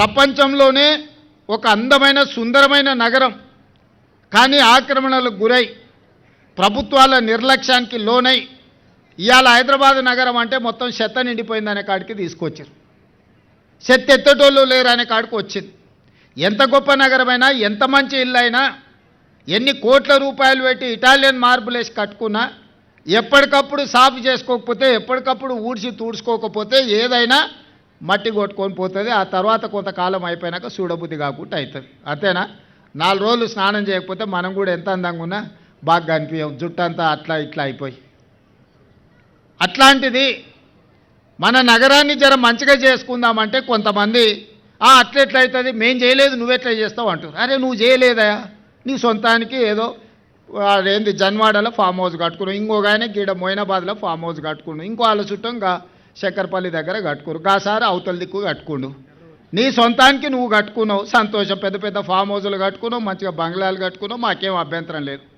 ప్రపంచంలోనే ఒక అందమైన సుందరమైన నగరం, కానీ ఆక్రమణలకు గురై ప్రభుత్వాల నిర్లక్ష్యానికి లోనై ఇవాళ హైదరాబాద్ నగరం అంటే మొత్తం చెత్త నిండిపోయిందనే కాడికి తీసుకొచ్చారు. చెత్త ఎత్తటోళ్ళు లేరు అనే కాడికి వచ్చింది. ఎంత గొప్ప నగరమైనా, ఎంత మంచి ఇల్లు అయినా, ఎన్ని కోట్ల రూపాయలు పెట్టి ఇటాలియన్ మార్బుల్ వేసి కట్టుకున్నా ఎప్పటికప్పుడు సాఫ్ చేసుకోకపోతే, ఎప్పటికప్పుడు ఊడ్చి తూడ్చుకోకపోతే ఏదైనా మట్టి కొట్టుకొని పోతుంది. ఆ తర్వాత కొంతకాలం అయిపోయినాక చూడబుద్ధి కాకుండా అవుతుంది. అంతేనా? 4 రోజులు స్నానం చేయకపోతే మనం కూడా ఎంత అందంగా ఉన్నా బాగా కనిపించాం, జుట్టంతా అట్లా ఇట్లా అయిపోయి. అట్లాంటిది మన నగరాన్ని జర మంచిగా చేసుకుందామంటే కొంతమంది అట్లెట్లయితుంది, మేం చేయలేదు నువ్వెట్లా చేస్తావు అంటారు. అరే నువ్వు చేయలేదా, నీ సొంతానికి ఏదో ఏంది జన్వాడలో ఫామ్ హౌస్ కట్టుకున్నావు, ఇంకొక ఆయన గీడ మొయినాబాద్లో ఫామ్ హౌస్ కట్టుకున్నావు, ఇంకో వాళ్ళ చుట్టం శక్కర్పల్లి దగ్గర కట్టుకోరు, గాసారి అవతల దిక్కు కట్టుకోండు. నీ సొంతానికి నువ్వు కట్టుకున్నావు, సంతోషం. పెద్ద పెద్ద ఫామ్ హౌస్లు కట్టుకున్నావు, మంచిగా బంగ్లాలు కట్టుకున్నావు, మాకేం అభ్యంతరం లేదు.